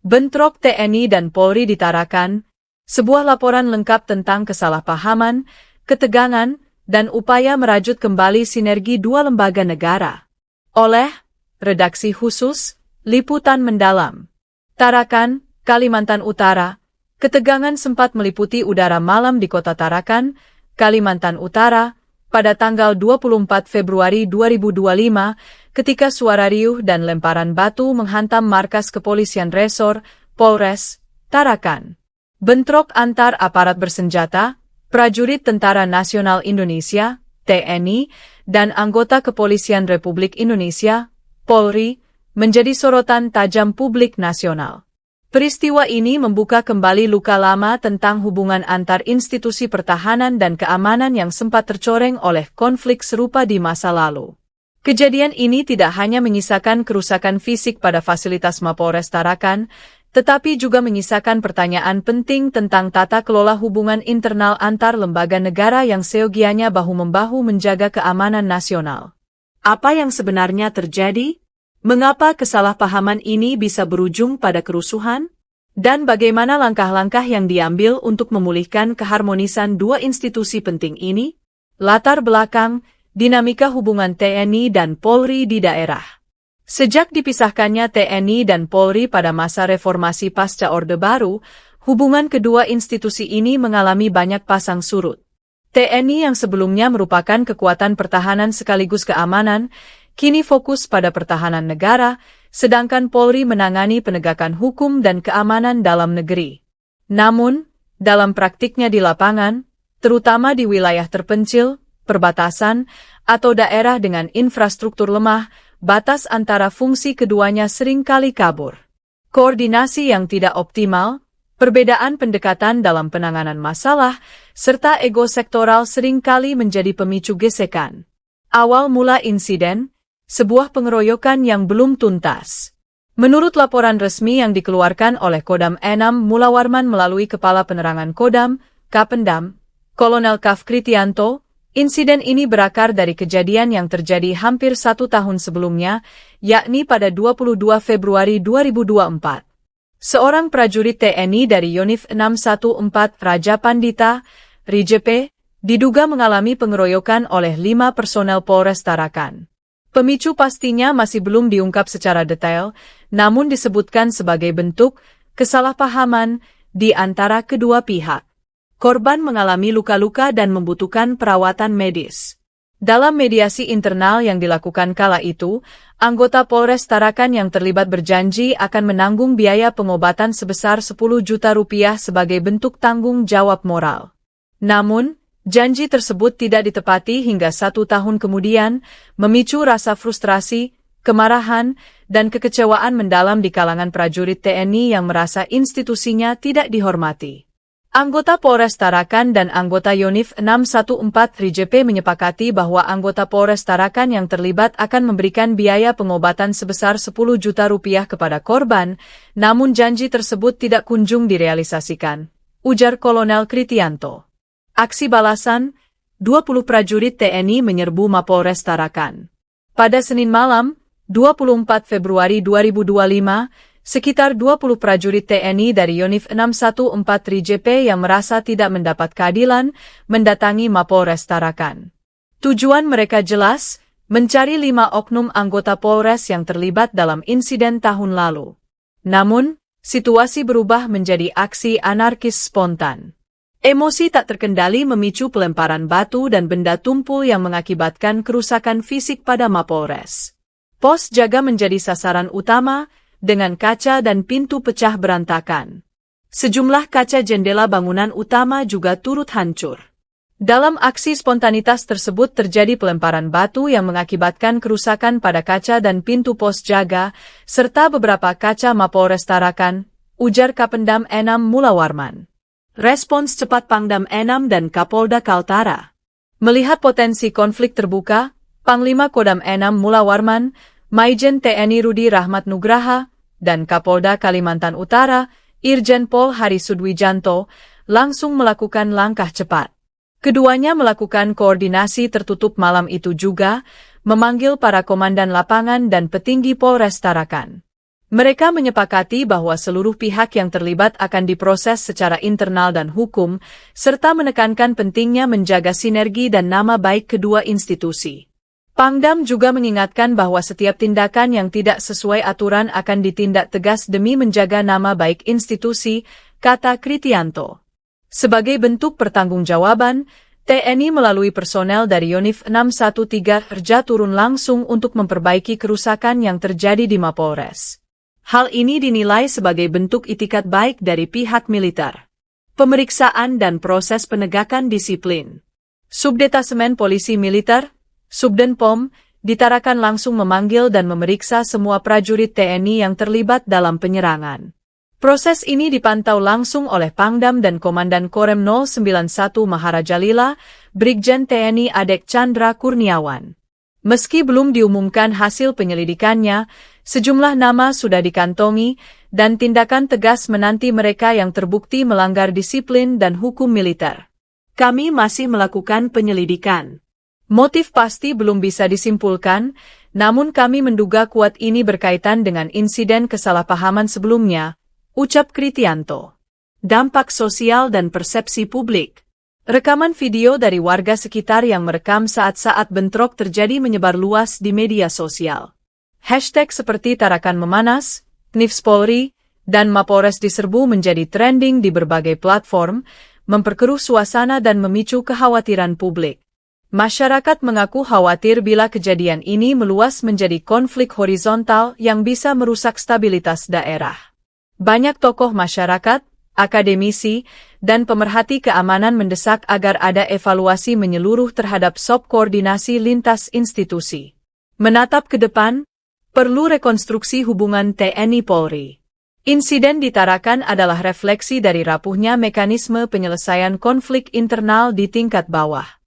Bentrok TNI dan Polri di Tarakan, sebuah laporan lengkap tentang kesalahpahaman, ketegangan, dan upaya merajut kembali sinergi dua lembaga negara. Oleh Redaksi Khusus, Liputan Mendalam. Tarakan, Kalimantan Utara. Ketegangan sempat meliputi udara malam di kota Tarakan, Kalimantan Utara, pada tanggal 24 Februari 2025, ketika suara riuh dan lemparan batu menghantam markas kepolisian resor, Polres, Tarakan. Bentrok antar aparat bersenjata, prajurit Tentara Nasional Indonesia, TNI, dan anggota Kepolisian Republik Indonesia, Polri, menjadi sorotan tajam publik nasional. Peristiwa ini membuka kembali luka lama tentang hubungan antar institusi pertahanan dan keamanan yang sempat tercoreng oleh konflik serupa di masa lalu. Kejadian ini tidak hanya menyisakan kerusakan fisik pada fasilitas Mapolres Tarakan, tetapi juga menyisakan pertanyaan penting tentang tata kelola hubungan internal antar lembaga negara yang seyogianya bahu-membahu menjaga keamanan nasional. Apa yang sebenarnya terjadi? Mengapa kesalahpahaman ini bisa berujung pada kerusuhan? Dan bagaimana langkah-langkah yang diambil untuk memulihkan keharmonisan dua institusi penting ini? Latar belakang, dinamika hubungan TNI dan Polri di daerah. Sejak dipisahkannya TNI dan Polri pada masa reformasi pasca Orde Baru, hubungan kedua institusi ini mengalami banyak pasang surut. TNI yang sebelumnya merupakan kekuatan pertahanan sekaligus keamanan, kini fokus pada pertahanan negara, sedangkan Polri menangani penegakan hukum dan keamanan dalam negeri. Namun, dalam praktiknya di lapangan, terutama di wilayah terpencil, perbatasan, atau daerah dengan infrastruktur lemah, batas antara fungsi keduanya seringkali kabur. Koordinasi yang tidak optimal, perbedaan pendekatan dalam penanganan masalah, serta ego sektoral seringkali menjadi pemicu gesekan. Awal mula insiden, sebuah pengeroyokan yang belum tuntas. Menurut laporan resmi yang dikeluarkan oleh Kodam Enam Mulawarman melalui Kepala Penerangan Kodam, Kapendam, Kolonel Kaf Kritianto, insiden ini berakar dari kejadian yang terjadi hampir 1 tahun sebelumnya, yakni pada 22 Februari 2024. Seorang prajurit TNI dari Yonif 614 Raja Pandita, RIJP, diduga mengalami pengeroyokan oleh 5 personel Polres Tarakan. Pemicu pastinya masih belum diungkap secara detail, namun disebutkan sebagai bentuk kesalahpahaman di antara kedua pihak. Korban mengalami luka-luka dan membutuhkan perawatan medis. Dalam mediasi internal yang dilakukan kala itu, anggota Polres Tarakan yang terlibat berjanji akan menanggung biaya pengobatan sebesar 10 juta rupiah sebagai bentuk tanggung jawab moral. Namun, janji tersebut tidak ditepati hingga 1 tahun kemudian, memicu rasa frustrasi, kemarahan, dan kekecewaan mendalam di kalangan prajurit TNI yang merasa institusinya tidak dihormati. Anggota Polres Tarakan dan anggota Yonif 614 RIJP menyepakati bahwa anggota Polres Tarakan yang terlibat akan memberikan biaya pengobatan sebesar 10 juta rupiah kepada korban, namun janji tersebut tidak kunjung direalisasikan, ujar Kolonel Kritianto. Aksi balasan, 20 prajurit TNI menyerbu Mapolres Tarakan. Pada Senin malam, 24 Februari 2025, sekitar 20 prajurit TNI dari Yonif 614 RIJP yang merasa tidak mendapat keadilan, mendatangi Mapolres Tarakan. Tujuan mereka jelas, mencari 5 oknum anggota Polres yang terlibat dalam insiden tahun lalu. Namun, situasi berubah menjadi aksi anarkis spontan. Emosi tak terkendali memicu pelemparan batu dan benda tumpul yang mengakibatkan kerusakan fisik pada Mapolres. Pos jaga menjadi sasaran utama, dengan kaca dan pintu pecah berantakan. Sejumlah kaca jendela bangunan utama juga turut hancur. Dalam aksi spontanitas tersebut terjadi pelemparan batu yang mengakibatkan kerusakan pada kaca dan pintu pos jaga, serta beberapa kaca Mapolres Tarakan, ujar Kapendam Enam Mulawarman. Respons cepat Pangdam Enam dan Kapolda Kaltara. Melihat potensi konflik terbuka, Panglima Kodam Enam Mulawarman, Maijen TNI Rudi Rahmat Nugraha, dan Kapolda Kalimantan Utara, Irjen Pol Hari Sudwijanto, langsung melakukan langkah cepat. Keduanya melakukan koordinasi tertutup malam itu juga, memanggil para komandan lapangan dan petinggi Polres Tarakan. Mereka menyepakati bahwa seluruh pihak yang terlibat akan diproses secara internal dan hukum, serta menekankan pentingnya menjaga sinergi dan nama baik kedua institusi. Pangdam juga mengingatkan bahwa setiap tindakan yang tidak sesuai aturan akan ditindak tegas demi menjaga nama baik institusi, kata Kritianto. Sebagai bentuk pertanggungjawaban, TNI melalui personel dari Yonif 613 kerja turun langsung untuk memperbaiki kerusakan yang terjadi di Mapolres. Hal ini dinilai sebagai bentuk itikat baik dari pihak militer. Pemeriksaan dan proses penegakan disiplin. Subdetasemen Polisi Militer, Subden POM, di Tarakan langsung memanggil dan memeriksa semua prajurit TNI yang terlibat dalam penyerangan. Proses ini dipantau langsung oleh Pangdam dan Komandan Korem 091 Maharajalila, Brigjen TNI Adek Chandra Kurniawan. Meski belum diumumkan hasil penyelidikannya, sejumlah nama sudah dikantongi, dan tindakan tegas menanti mereka yang terbukti melanggar disiplin dan hukum militer. Kami masih melakukan penyelidikan. Motif pasti belum bisa disimpulkan, namun kami menduga kuat ini berkaitan dengan insiden kesalahpahaman sebelumnya, ucap Kritianto. Dampak sosial dan persepsi publik. Rekaman video dari warga sekitar yang merekam saat-saat bentrok terjadi menyebar luas di media sosial. Hashtag seperti Tarakan Memanas, Knivs Polri, dan Mapolres diserbu menjadi trending di berbagai platform, memperkeruh suasana dan memicu kekhawatiran publik. Masyarakat mengaku khawatir bila kejadian ini meluas menjadi konflik horizontal yang bisa merusak stabilitas daerah. Banyak tokoh masyarakat, akademisi, dan pemerhati keamanan mendesak agar ada evaluasi menyeluruh terhadap SOP koordinasi lintas institusi. Menatap ke depan, perlu rekonstruksi hubungan TNI Polri. Insiden di Tarakan adalah refleksi dari rapuhnya mekanisme penyelesaian konflik internal di tingkat bawah.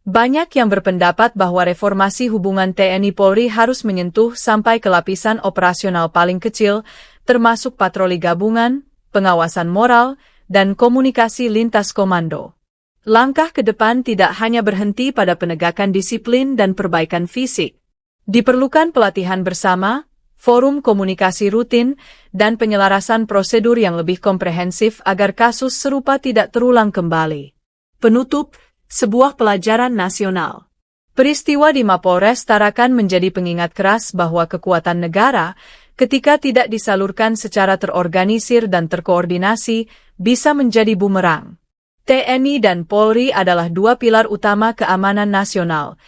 Banyak yang berpendapat bahwa reformasi hubungan TNI Polri harus menyentuh sampai ke lapisan operasional paling kecil, termasuk patroli gabungan, pengawasan moral, dan komunikasi lintas komando. Langkah ke depan tidak hanya berhenti pada penegakan disiplin dan perbaikan fisik. Diperlukan pelatihan bersama, forum komunikasi rutin, dan penyelarasan prosedur yang lebih komprehensif agar kasus serupa tidak terulang kembali. Penutup, sebuah pelajaran nasional. Peristiwa di Mapolres Tarakan menjadi pengingat keras bahwa kekuatan negara, ketika tidak disalurkan secara terorganisir dan terkoordinasi, bisa menjadi bumerang. TNI dan Polri adalah dua pilar utama keamanan nasional.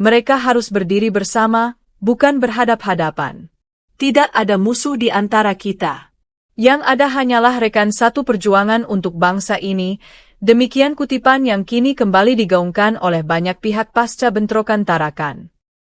Mereka harus berdiri bersama, bukan berhadap-hadapan. Tidak ada musuh di antara kita. Yang ada hanyalah rekan satu perjuangan untuk bangsa ini. Demikian kutipan yang kini kembali digaungkan oleh banyak pihak pasca bentrokan Tarakan.